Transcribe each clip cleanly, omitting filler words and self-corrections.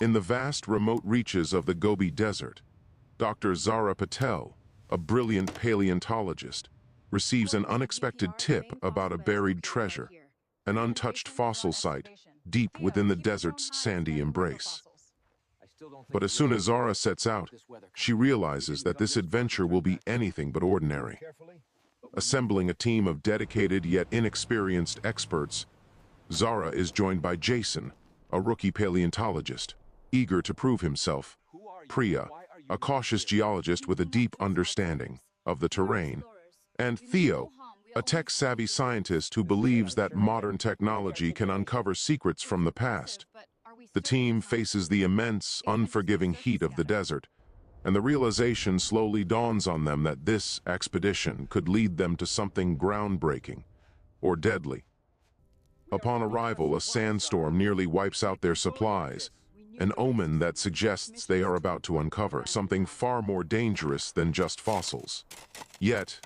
In the vast remote reaches of the Gobi Desert, Dr. Zara Patel, a brilliant paleontologist, receives an unexpected tip about a buried treasure, an untouched fossil site deep within the desert's sandy embrace. But as soon as Zara sets out, she realizes that this adventure will be anything but ordinary. Assembling a team of dedicated yet inexperienced experts, Zara is joined by Jason, a rookie paleontologist, eager to prove himself, Priya, a cautious geologist with a deep understanding of the terrain, and Theo, a tech-savvy scientist who believes that modern technology can uncover secrets from the past. The team faces the immense, unforgiving heat of the desert, and the realization slowly dawns on them that this expedition could lead them to something groundbreaking or deadly. Upon arrival, a sandstorm nearly wipes out their supplies, an omen that suggests they are about to uncover something far more dangerous than just fossils. Yet,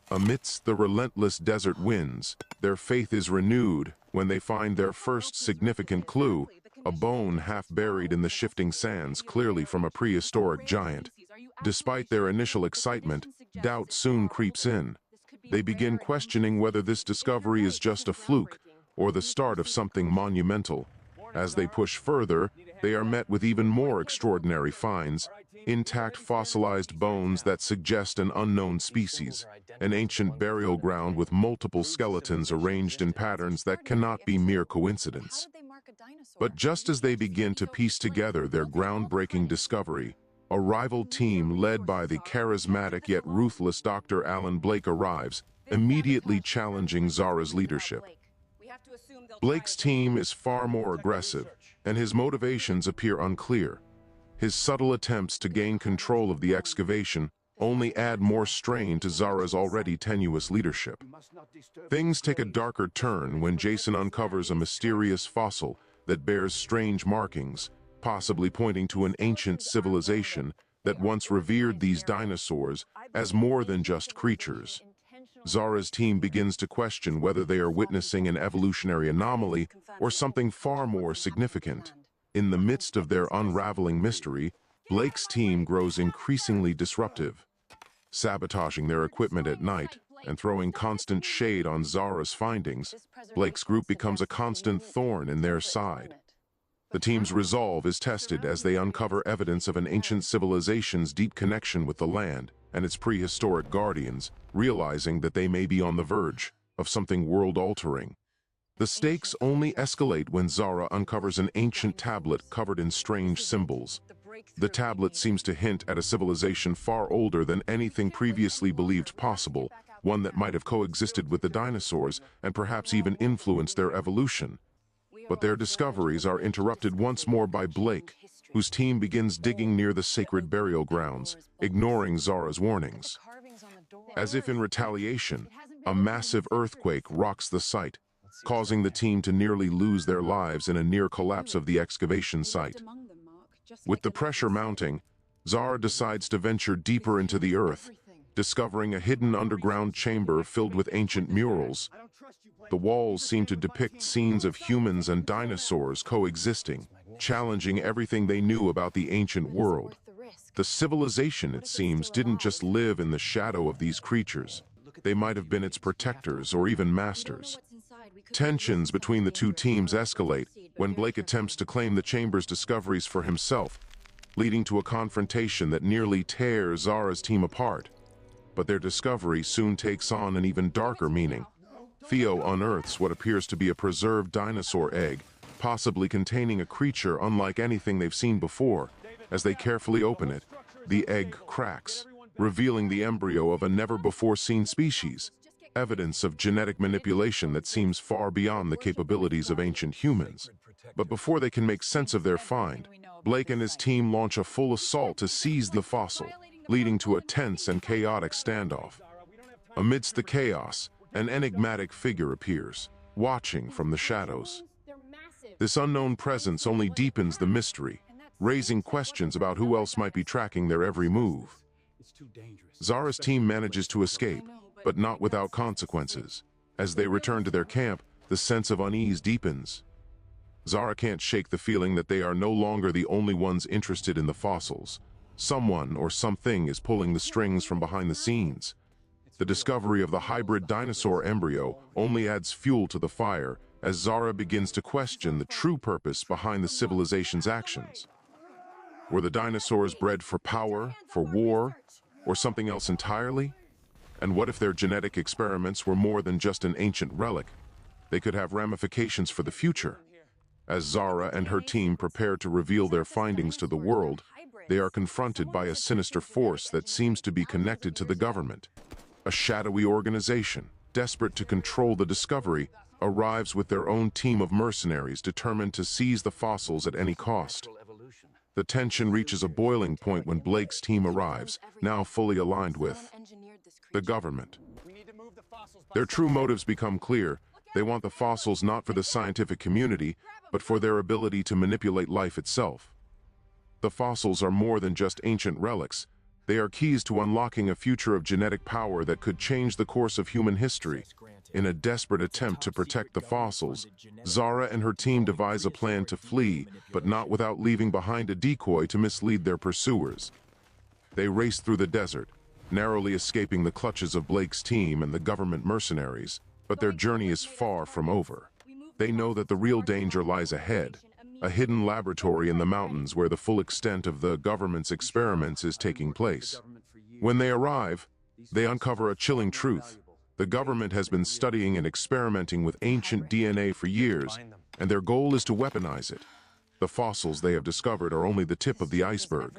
amidst the relentless desert winds, their faith is renewed when they find their first significant clue, a bone half buried in the shifting sands, clearly from a prehistoric giant. Despite their initial excitement, doubt soon creeps in. They begin questioning whether this discovery is just a fluke or the start of something monumental. As they push further, they are met with even more extraordinary finds, intact fossilized bones that suggest an unknown species, an ancient burial ground with multiple skeletons arranged in patterns that cannot be mere coincidence. But just as they begin to piece together their groundbreaking discovery, a rival team led by the charismatic yet ruthless Dr. Alan Blake arrives, immediately challenging Zara's leadership. Blake's team is far more aggressive, and his motivations appear unclear. His subtle attempts to gain control of the excavation only add more strain to Zara's already tenuous leadership. Things take a darker turn when Jason uncovers a mysterious fossil that bears strange markings, possibly pointing to an ancient civilization that once revered these dinosaurs as more than just creatures. Zara's team begins to question whether they are witnessing an evolutionary anomaly or something far more significant. In the midst of their unraveling mystery, Blake's team grows increasingly disruptive, sabotaging their equipment at night and throwing constant shade on Zara's findings. Blake's group becomes a constant thorn in their side. The team's resolve is tested as they uncover evidence of an ancient civilization's deep connection with the land and its prehistoric guardians, realizing that they may be on the verge of something world-altering. The stakes only escalate when Zara uncovers an ancient tablet covered in strange symbols. The tablet seems to hint at a civilization far older than anything previously believed possible, one that might have coexisted with the dinosaurs and perhaps even influenced their evolution. But their discoveries are interrupted once more by Blake, whose team begins digging near the sacred burial grounds, ignoring Zara's warnings. As if in retaliation, a massive earthquake rocks the site, causing the team to nearly lose their lives in a near collapse of the excavation site. With the pressure mounting, Zara decides to venture deeper into the earth, discovering a hidden underground chamber filled with ancient murals. The walls seem to depict scenes of humans and dinosaurs coexisting, challenging everything they knew about the ancient world. The civilization, it seems, didn't just live in the shadow of these creatures. They might have been its protectors or even masters. Tensions between the two teams escalate when Blake attempts to claim the chamber's discoveries for himself, leading to a confrontation that nearly tears Zara's team apart. But their discovery soon takes on an even darker meaning. Theo unearths what appears to be a preserved dinosaur egg, possibly containing a creature unlike anything they've seen before. As they carefully open it, the egg cracks, revealing the embryo of a never-before-seen species, evidence of genetic manipulation that seems far beyond the capabilities of ancient humans. But before they can make sense of their find, Blake and his team launch a full assault to seize the fossil, leading to a tense and chaotic standoff. Amidst the chaos, an enigmatic figure appears, watching from the shadows. This unknown presence only deepens the mystery, raising questions about who else might be tracking their every move. Zara's team manages to escape, but not without consequences. As they return to their camp, the sense of unease deepens. Zara can't shake the feeling that they are no longer the only ones interested in the fossils. Someone or something is pulling the strings from behind the scenes. The discovery of the hybrid dinosaur embryo only adds fuel to the fire as Zara begins to question the true purpose behind the civilization's actions. Were the dinosaurs bred for power, for war, or something else entirely? And what if their genetic experiments were more than just an ancient relic? They could have ramifications for the future. As Zara and her team prepare to reveal their findings to the world, they are confronted by a sinister force that seems to be connected to the government. A shadowy organization, desperate to control the discovery, arrives with their own team of mercenaries determined to seize the fossils at any cost. The tension reaches a boiling point when Blake's team arrives, now fully aligned with the government. Their true motives become clear. They want the fossils not for the scientific community, but for their ability to manipulate life itself. The fossils are more than just ancient relics. They are keys to unlocking a future of genetic power that could change the course of human history. In a desperate attempt to protect the fossils, Zara and her team devise a plan to flee, but not without leaving behind a decoy to mislead their pursuers. They race through the desert, narrowly escaping the clutches of Blake's team and the government mercenaries, but their journey is far from over. They know that the real danger lies ahead, a hidden laboratory in the mountains where the full extent of the government's experiments is taking place. When they arrive, they uncover a chilling truth. The government has been studying and experimenting with ancient DNA for years, and their goal is to weaponize it. The fossils they have discovered are only the tip of the iceberg.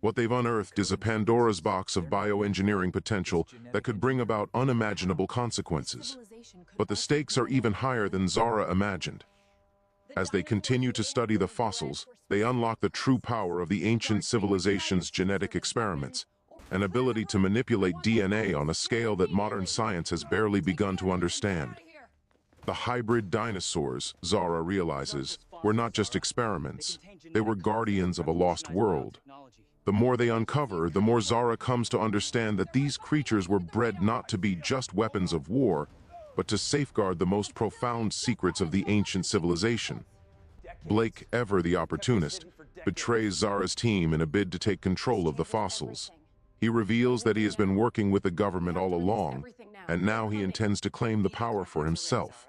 What they've unearthed is a Pandora's box of bioengineering potential that could bring about unimaginable consequences. But the stakes are even higher than Zara imagined. As they continue to study the fossils, they unlock the true power of the ancient civilization's genetic experiments, an ability to manipulate DNA on a scale that modern science has barely begun to understand. The hybrid dinosaurs, Zara realizes, were not just experiments. They were guardians of a lost world. The more they uncover, the more Zara comes to understand that these creatures were bred not to be just weapons of war, but to safeguard the most profound secrets of the ancient civilization. Blake, ever the opportunist, betrays Zara's team in a bid to take control of the fossils. He reveals that he has been working with the government all along, and now he intends to claim the power for himself.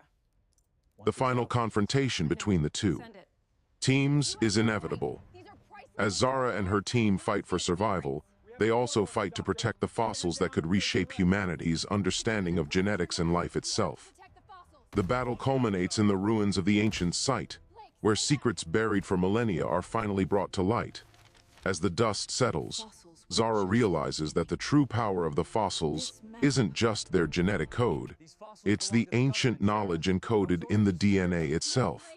The final confrontation between the two teams is inevitable. As Zara and her team fight for survival, they also fight to protect the fossils that could reshape humanity's understanding of genetics and life itself. The battle culminates in the ruins of the ancient site, where secrets buried for millennia are finally brought to light. As the dust settles, Zara realizes that the true power of the fossils isn't just their genetic code. It's the ancient knowledge encoded in the DNA itself.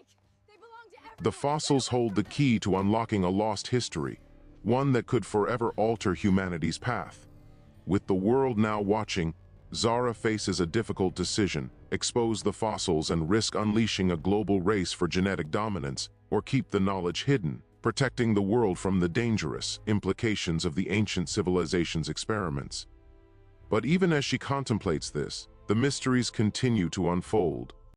The fossils hold the key to unlocking a lost history, one that could forever alter humanity's path. With the world now watching, Zara faces a difficult decision: expose the fossils and risk unleashing a global race for genetic dominance, or keep the knowledge hidden, protecting the world from the dangerous implications of the ancient civilization's experiments. But even as she contemplates this, the mysteries continue to unfold.